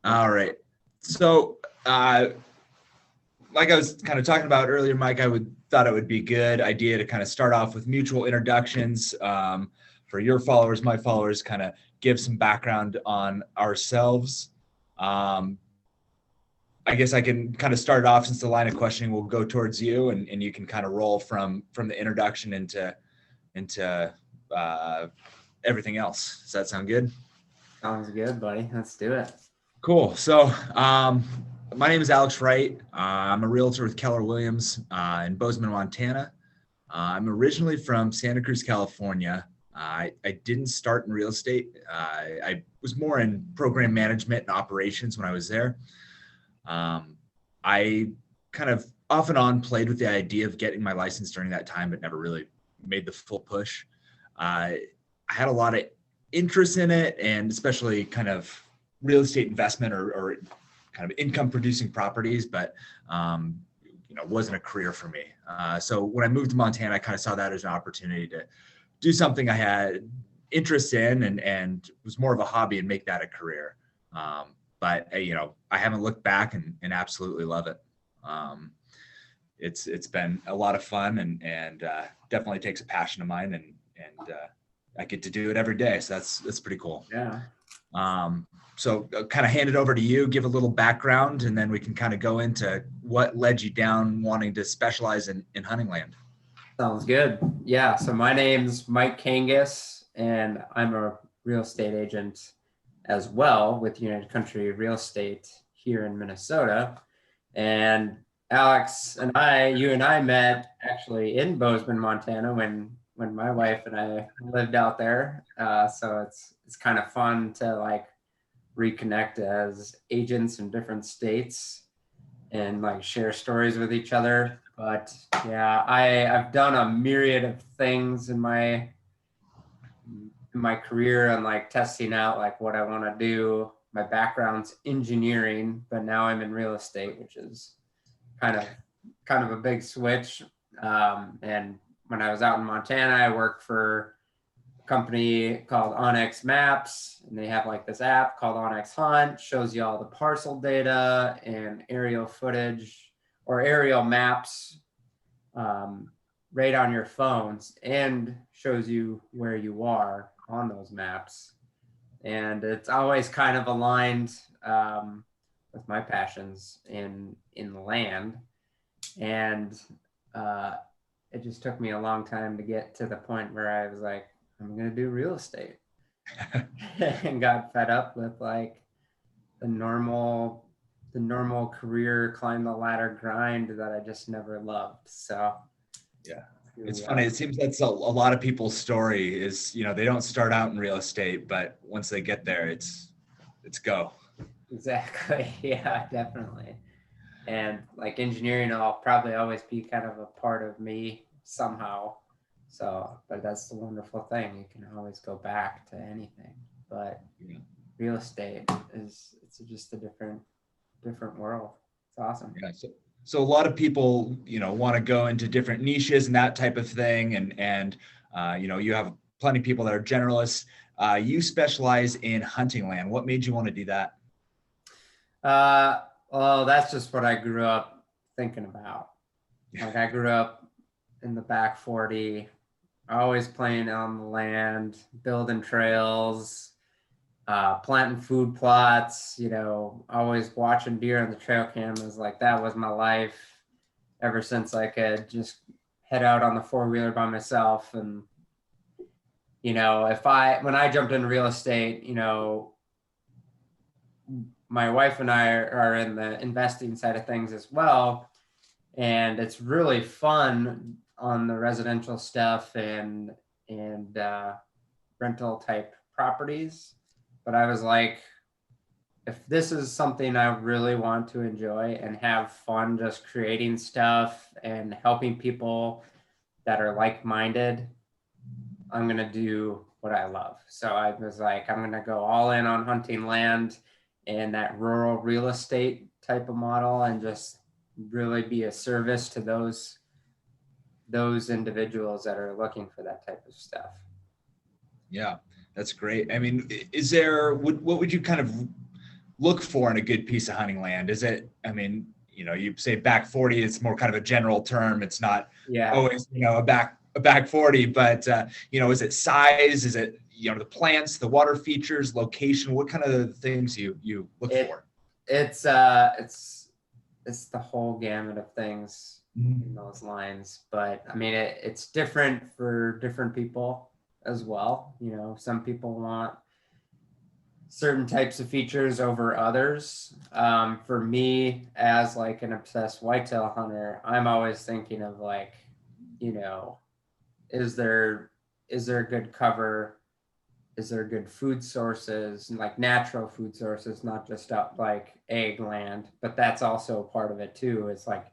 All right. So, like I was kind of talking about earlier, Mike, thought it would be a good idea to kind of start off with mutual introductions for your followers, my followers, kind of give some background on ourselves. I guess I can kind of start off, since the line of questioning will go towards you, and you can kind of roll from the introduction into everything else. Does that sound good? Sounds good, buddy. Let's do it. Cool. So, my name is Alex Wright. I'm a realtor with Keller Williams in Bozeman, Montana. I'm originally from Santa Cruz, California. I didn't start in real estate. I was more in program management and operations when I was there. I kind of off and on played with the idea of getting my license during that time, but never really made the full push. I had a lot of interest in it, and especially kind of real estate investment or kind of income producing properties, but wasn't a career for me. So when I moved to Montana, I kind of saw that as an opportunity to do something I had interest in and was more of a hobby and make that a career. But I haven't looked back and absolutely love it. It's been a lot of fun and definitely takes a passion of mine, and I get to do it every day. So that's pretty cool. Yeah. So I'll kind of hand it over to you, give a little background, and then we can kind of go into what led you down wanting to specialize in hunting land. Sounds good. Yeah. So my name's Mike Kangas, and I'm a real estate agent as well with United Country Real Estate here in Minnesota. And Alex and you and I met actually in Bozeman, Montana when my wife and I lived out there. So it's kind of fun to like reconnect as agents in different states and like share stories with each other. But yeah, I've done a myriad of things in my career and like testing out like what I want to do. My background's engineering, but now I'm in real estate, which is kind of a big switch. And when I was out in Montana, I worked for a company called Onyx Maps, and they have like this app called Onyx Hunt, shows you all the parcel data and aerial footage or aerial maps right on your phones, and shows you where you are on those maps. And it's always kind of aligned with my passions in land. And it just took me a long time to get to the point where I was like, I'm going to do real estate. And got fed up with like the normal career, climb the ladder grind that I just never loved. So yeah, it's funny. It seems that's a lot of people's story is, they don't start out in real estate, but once they get there, it's go. Exactly. Yeah, definitely. And like engineering will probably always be kind of a part of me somehow. So, but that's the wonderful thing. You can always go back to anything. But real estate it's just a different world. It's awesome. Yeah. So a lot of people, want to go into different niches and that type of thing. And you have plenty of people that are generalists. You specialize in hunting land. What made you want to do that? Well, that's just what I grew up thinking about. Like I grew up in the back 40, always playing on the land, building trails, planting food plots, always watching deer on the trail cameras. Like that was my life ever since I could just head out on the 4-wheeler by myself. And, when I jumped into real estate, my wife and I are in the investing side of things as well. And it's really fun on the residential stuff and rental type properties. But I was like, if this is something I really want to enjoy and have fun just creating stuff and helping people that are like-minded, I'm going to do what I love. So I was like, I'm going to go all in on hunting land and that rural real estate type of model and just really be a service to those individuals that are looking for that type of stuff. Yeah, that's great. I mean, what would you kind of look for in a good piece of hunting land? Is it, I mean, you say back 40, it's more kind of a general term. It's not Yeah. always, a back 40, but, is it size? Is it, the plants, the water features, location? What kind of things you look for? It's the whole gamut of things in those lines, but I mean, it's different for different people as well. Some people want certain types of features over others. For me, as like an obsessed whitetail hunter, I'm always thinking of like, is there good cover? Is there good food sources, like natural food sources, not just up like ag land, but that's also part of it too. It's like,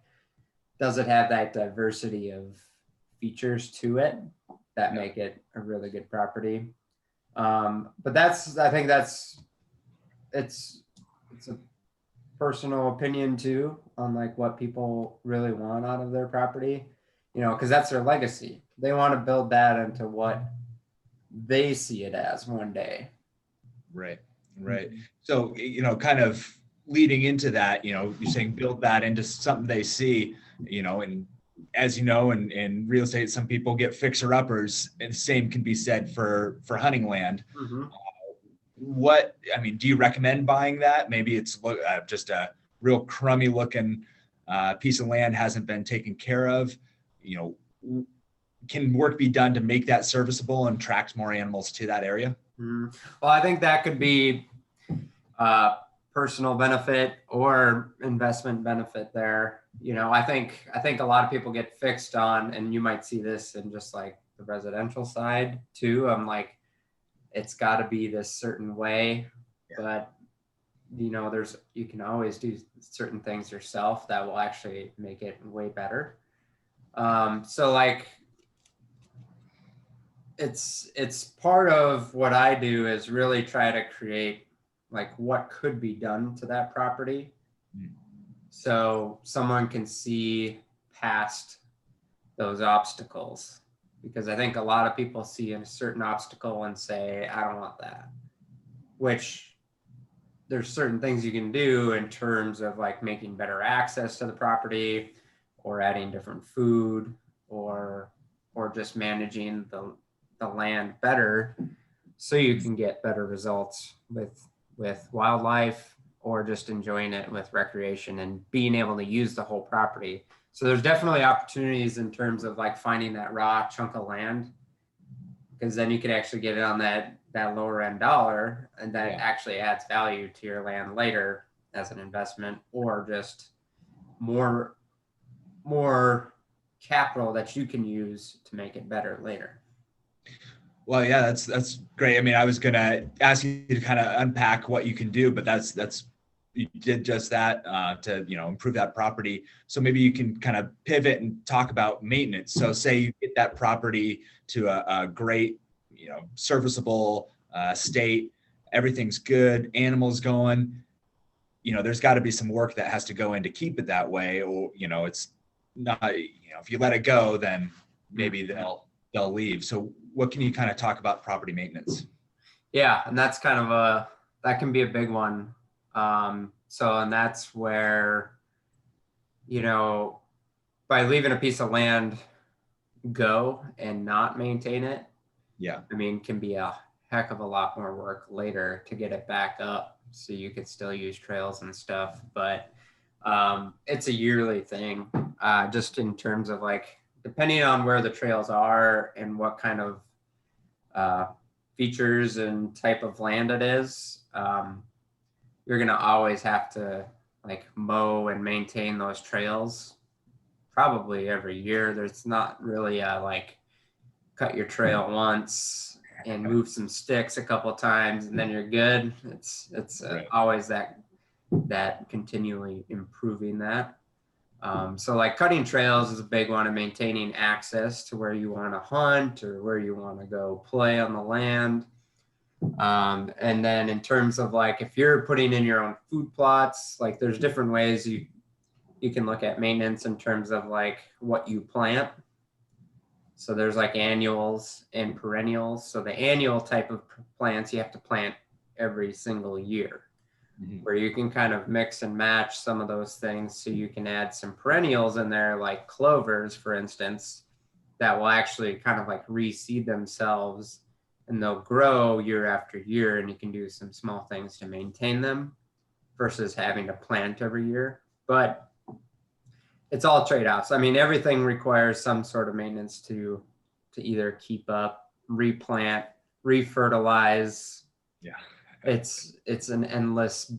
does it have that diversity of features to it that make it a really good property? But I think it's a personal opinion too on like what people really want out of their property, because that's their legacy. They want to build that into what they see it as one day. Right. So, kind of leading into that, you're saying build that into something they see, and as in real estate, some people get fixer uppers, and the same can be said for hunting land. Mm-hmm. Do you recommend buying that? Maybe it's just a real crummy looking piece of land, hasn't been taken care of. Can work be done to make that serviceable and attract more animals to that area? Mm-hmm. Well, I think that could be personal benefit or investment benefit there. I think a lot of people get fixed on, and you might see this in just like the residential side too. I'm like, it's got to be this certain way, but you can always do certain things yourself that will actually make it way better. So like, it's part of what I do is really try to create like what could be done to that property, so someone can see past those obstacles, because I think a lot of people see a certain obstacle and say, I don't want that, which there's certain things you can do in terms of like making better access to the property, or adding different food, or just managing the land better so you can get better results with wildlife, or just enjoying it with recreation and being able to use the whole property. So there's definitely opportunities in terms of like finding that raw chunk of land, because then you can actually get it on that lower end dollar, and that actually adds value to your land later as an investment, or just more capital that you can use to make it better later. Well, yeah, that's great. I mean, I was gonna ask you to kind of unpack what you can do, but that's you did just that to improve that property. So maybe you can kind of pivot and talk about maintenance. So say you get that property to a great serviceable state, everything's good, animals going. There's got to be some work that has to go in to keep it that way, or it's not. If you let it go, then maybe they'll leave. So what can you kind of talk about property maintenance? Yeah, and that's kind of that can be a big one. And that's where, by leaving a piece of land go and not maintain it, can be a heck of a lot more work later to get it back up so you could still use trails and stuff. But it's a yearly thing, just in terms of like, depending on where the trails are and what kind of features and type of land it is, you're going to always have to like mow and maintain those trails probably every year. There's not really like cut your trail once and move some sticks a couple of times and then you're good. It's always that continually improving that. So like cutting trails is a big one, and maintaining access to where you want to hunt or where you want to go play on the land. And then in terms of like, if you're putting in your own food plots, like there's different ways you can look at maintenance in terms of like what you plant. So there's like annuals and perennials. So the annual type of plants you have to plant every single year. where you can kind of mix and match some of those things. So you can add some perennials in there, like clovers, for instance, that will actually kind of like reseed themselves, and they'll grow year after year, and you can do some small things to maintain them versus having to plant every year. But it's all trade-offs. I mean, everything requires some sort of maintenance to either keep up, replant, refertilize. Yeah. It's an endless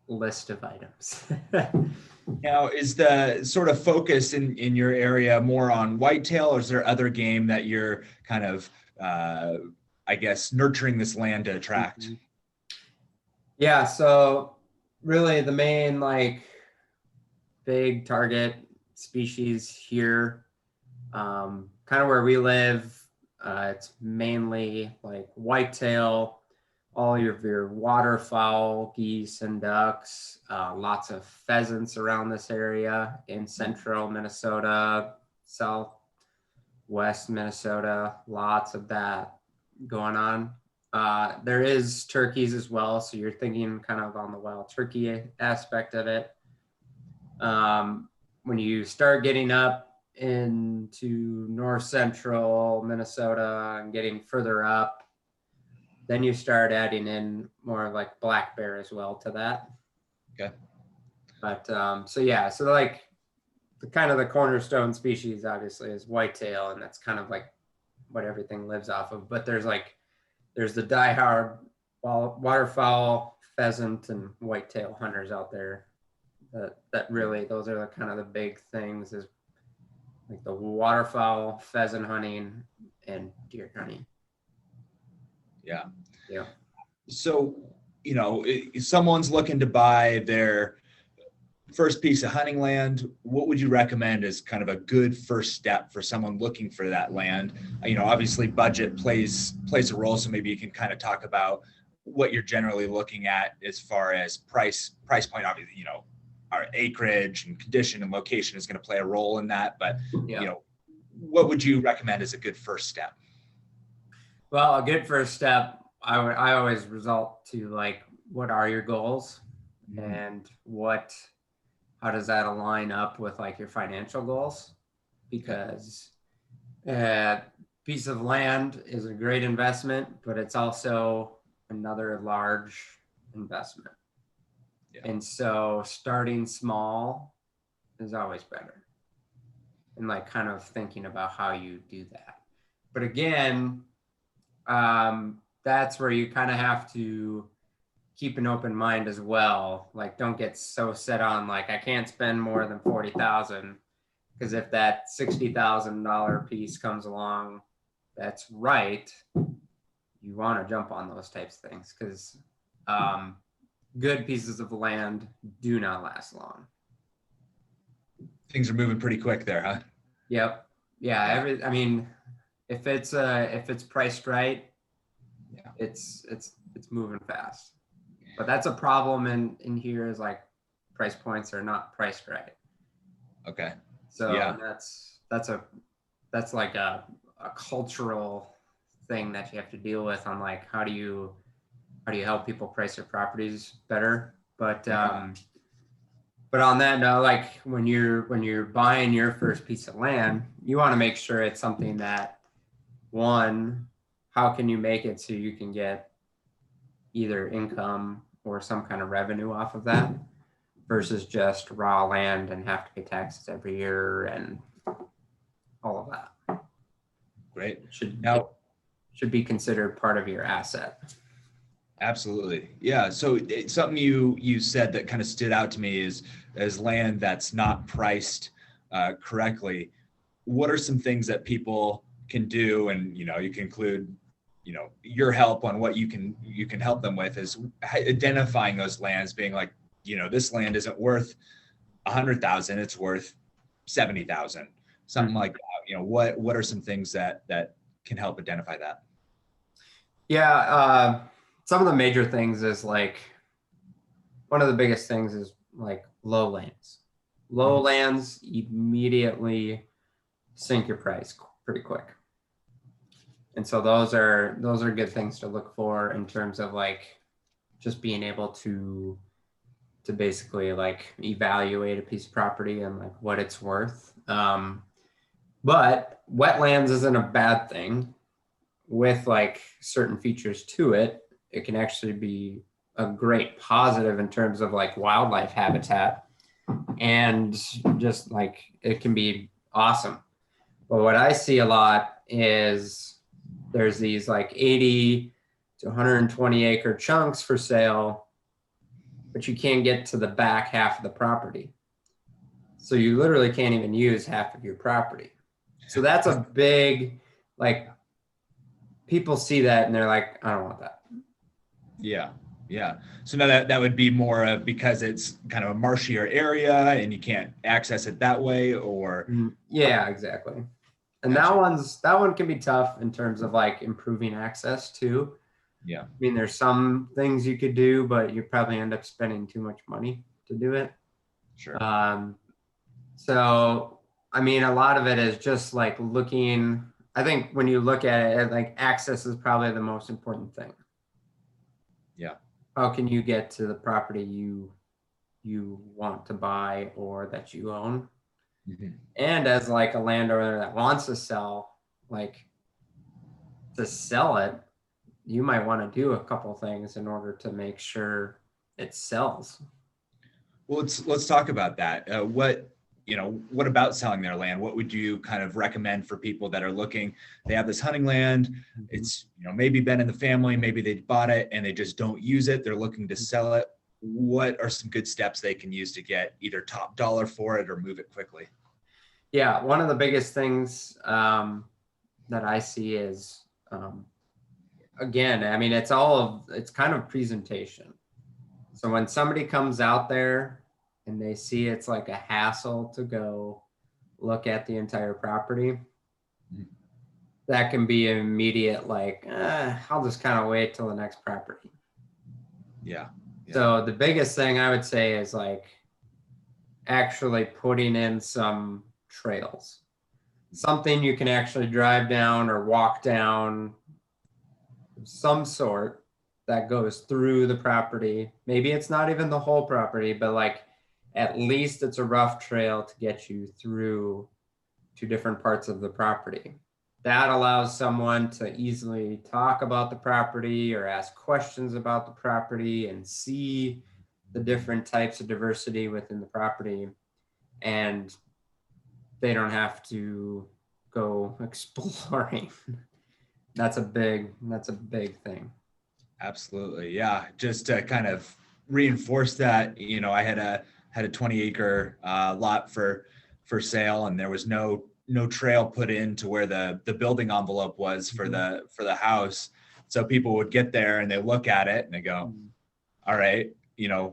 list of items. Now, is the sort of focus in your area more on whitetail, or is there other game that you're kind of, I guess, nurturing this land to attract? Yeah, so really the main like big target species here, kind of where we live, it's mainly like whitetail, all of your waterfowl, geese and ducks, lots of pheasants around this area in central Minnesota, southwest Minnesota, lots of that going on. There is turkeys as well, so you're thinking kind of on the wild turkey aspect of it. When you start getting up into north central Minnesota and getting further up, then you start adding in more like black bear as well to that. Okay. But so yeah, so like the kind of the cornerstone species obviously is whitetail, and that's kind of like what everything lives off of. But there's the diehard waterfowl, pheasant, and whitetail hunters out there that really, those are the kind of the big things, is like the waterfowl, pheasant hunting, and deer hunting. Yeah. Yeah. So, if someone's looking to buy their first piece of hunting land, what would you recommend as kind of a good first step for someone looking for that land? Obviously budget plays a role. So maybe you can kind of talk about what you're generally looking at as far as price point. Obviously, our acreage and condition and location is going to play a role in that. But, what would you recommend as a good first step? Well, a good first step, I always result to like, what are your goals, and how does that align up with like your financial goals? Because a piece of land is a great investment, but it's also another large investment. Yeah. And so starting small is always better, and like kind of thinking about how you do that. But again, that's where you kind of have to keep an open mind as well. Like, don't get so set on like, I can't spend more than 40,000, because if that $60,000 piece comes along, that's right, you want to jump on those types of things, because good pieces of land do not last long. Things are moving pretty quick there, huh? Yep. Yeah. I mean, if it's priced right, yeah, it's moving fast. But that's a problem in here, is like price points are not priced right. Okay. So yeah, that's like a cultural thing that you have to deal with on like, how do you help people price their properties better? But but on that note, like when you're buying your first piece of land, you want to make sure it's something that, one, how can you make it so you can get either income or some kind of revenue off of that, versus just raw land and have to pay taxes every year and all of that. Great. It should be considered part of your asset. Absolutely. Yeah. So it's something you said that kind of stood out to me is, as land that's not priced correctly, what are some things that people can do? And, you can include, your help on what you can help them with, is identifying those lands, being like, this land isn't worth 100,000, it's worth 70,000, something like that. What are some things that can help identify that? Yeah. Some of the major things is like, one of the biggest things is like low lands. Low lands immediately sink your price pretty quick. And so those are good things to look for in terms of like just being able to basically like evaluate a piece of property and like what it's worth. But wetlands isn't a bad thing. With like certain features to it, it can actually be a great positive in terms of like wildlife habitat, and just like it can be awesome. But what I see a lot is there's these like 80 to 120 acre chunks for sale, but you can't get to the back half of the property. So you literally can't even use half of your property. So that's a big, like, people see that and they're like, I don't want that. Yeah. Yeah. So now that would be more of because it's kind of a marshier area and you can't access it that way, or Yeah, exactly. And Gotcha. that one can be tough in terms of like improving access too. Yeah. I mean, there's some things you could do, but you probably end up spending too much money to do it. Sure. So, I mean, a lot of it is just like looking. I think when you look at it, like access is probably the most important thing. Yeah. How can you get to the property you want to buy or that you own? Mhm. And as like a landowner that wants to sell, like to sell it, you might want to do a couple things in order to make sure it sells. Well, let's talk about that. What about selling their land? What would you kind of recommend for people that are looking? They have this hunting land. It's, maybe been in the family, maybe they bought it and they just don't use it. They're looking to sell it. What are some good steps they can use to get either top dollar for it or move it quickly? Yeah, one of the biggest things that I see is, again, I mean, it's kind of presentation. So when somebody comes out there and they see it's like a hassle to go look at the entire property, that can be an immediate like, I'll just kind of wait till the next property. Yeah. So the biggest thing I would say is like actually putting in some trails, something you can actually drive down or walk down of some sort that goes through the property. Maybe it's not even the whole property, but like at least it's a rough trail to get you through to different parts of the property. That allows someone to easily talk about the property or ask questions about the property and see the different types of diversity within the property. And they don't have to go exploring. That's a big thing. Absolutely. Yeah. Just to kind of reinforce that, I had a 20-acre lot for sale, and there was no trail put in to where the building envelope was for the house. So people would get there and they look at it and they go, all right, the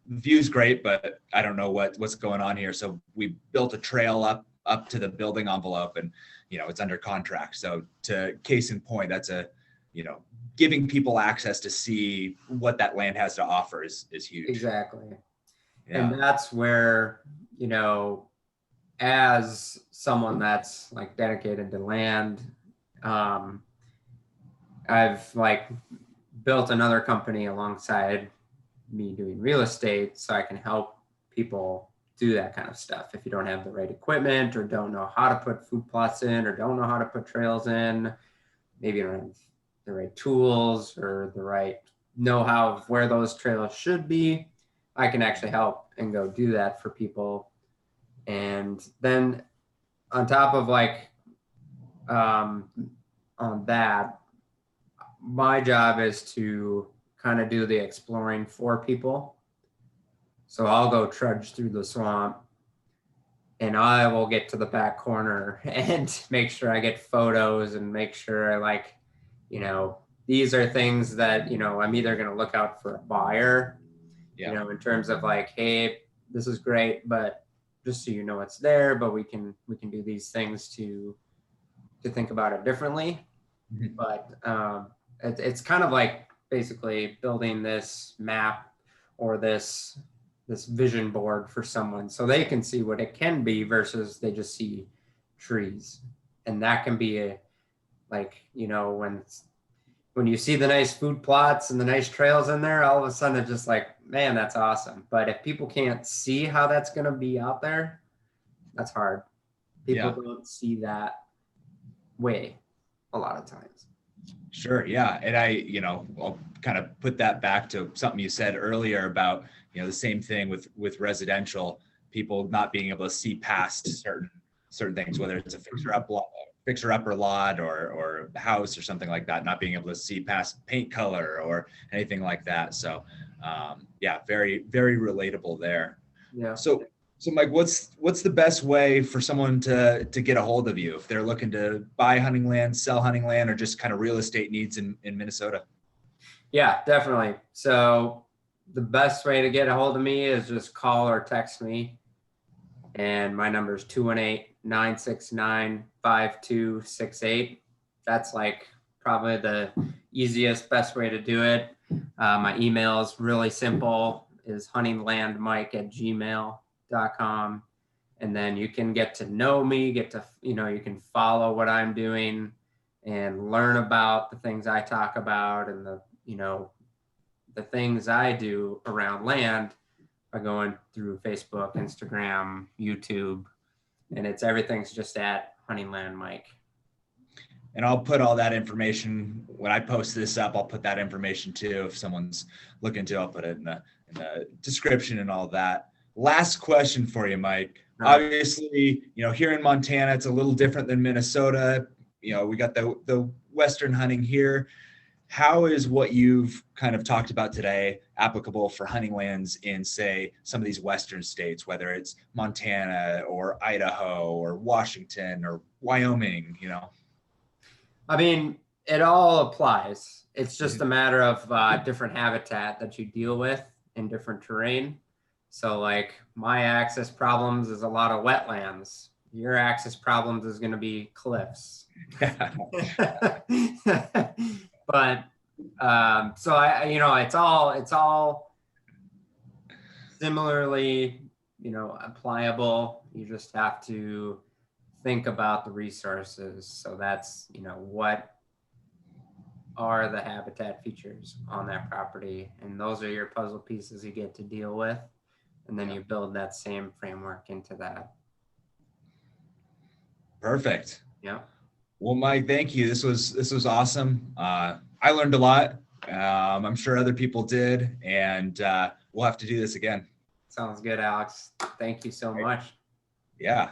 view's great, but I don't know what's going on here. So we built a trail up to the building envelope, and it's under contract. So to case in point, that's giving people access to see what that land has to offer is huge. Exactly. Yeah. And that's where, as someone that's like dedicated to land, I've like built another company alongside me doing real estate so I can help people do that kind of stuff. If you don't have the right equipment or don't know how to put food plots in or don't know how to put trails in, maybe you don't have the right tools or the right know-how of where those trails should be, I can actually help and go do that for people. And then on top of like on that, my job is to kind of do the exploring for people. So I'll go trudge through the swamp and I will get to the back corner and make sure I get photos and make sure I like, these are things that, I'm either going to look out for a buyer, in terms of like, hey, this is great, but just so you know it's there, but we can do these things to think about it differently. Mm-hmm. But it's kind of like basically building this map or this vision board for someone so they can see what it can be versus they just see trees. And that can be Like, you know, when you see the nice food plots and the nice trails in there, all of a sudden it's just like, man, that's awesome. But if people can't see how that's going to be out there, that's hard. People don't see that way a lot of times. Sure. Yeah. And I'll kind of put that back to something you said earlier about, the same thing with residential, people not being able to see past certain things, whether it's a fixer-upper lot or a house or something like that, not being able to see past paint color or anything like that. So very, very relatable there. Yeah. So Mike, what's the best way for someone to get a hold of you if they're looking to buy hunting land, sell hunting land, or just kind of real estate needs in Minnesota? Yeah, definitely. So the best way to get a hold of me is just call or text me. And my number is 218-969-5268. That's like probably the easiest, best way to do it. My email is really simple, is huntinglandmike@gmail.com. And then you can get to know me, you can follow what I'm doing and learn about the things I talk about and the things I do around land by going through Facebook, Instagram, YouTube, and everything's just at Hunting Land Mike. And I'll put all that information when I post this up. I'll put that information too. If someone's looking to, I'll put it in the description and all that. Last question for you, Mike. Obviously, here in Montana, it's a little different than Minnesota. We got the Western hunting here. How is what you've kind of talked about today applicable for hunting lands in, say, some of these Western states, whether it's Montana or Idaho or Washington or Wyoming, I mean, it all applies. It's just a matter of different habitat that you deal with in different terrain. So like my access problems is a lot of wetlands. Your access problems is going to be cliffs. But so it's all similarly, applicable. You just have to think about the resources. So that's, what are the habitat features on that property? And those are your puzzle pieces you get to deal with. And then you build that same framework into that. Perfect. Yeah. Well, Mike, thank you. This was awesome. I learned a lot. I'm sure other people did, and we'll have to do this again. Sounds good, Alex. Thank you so much. Yeah.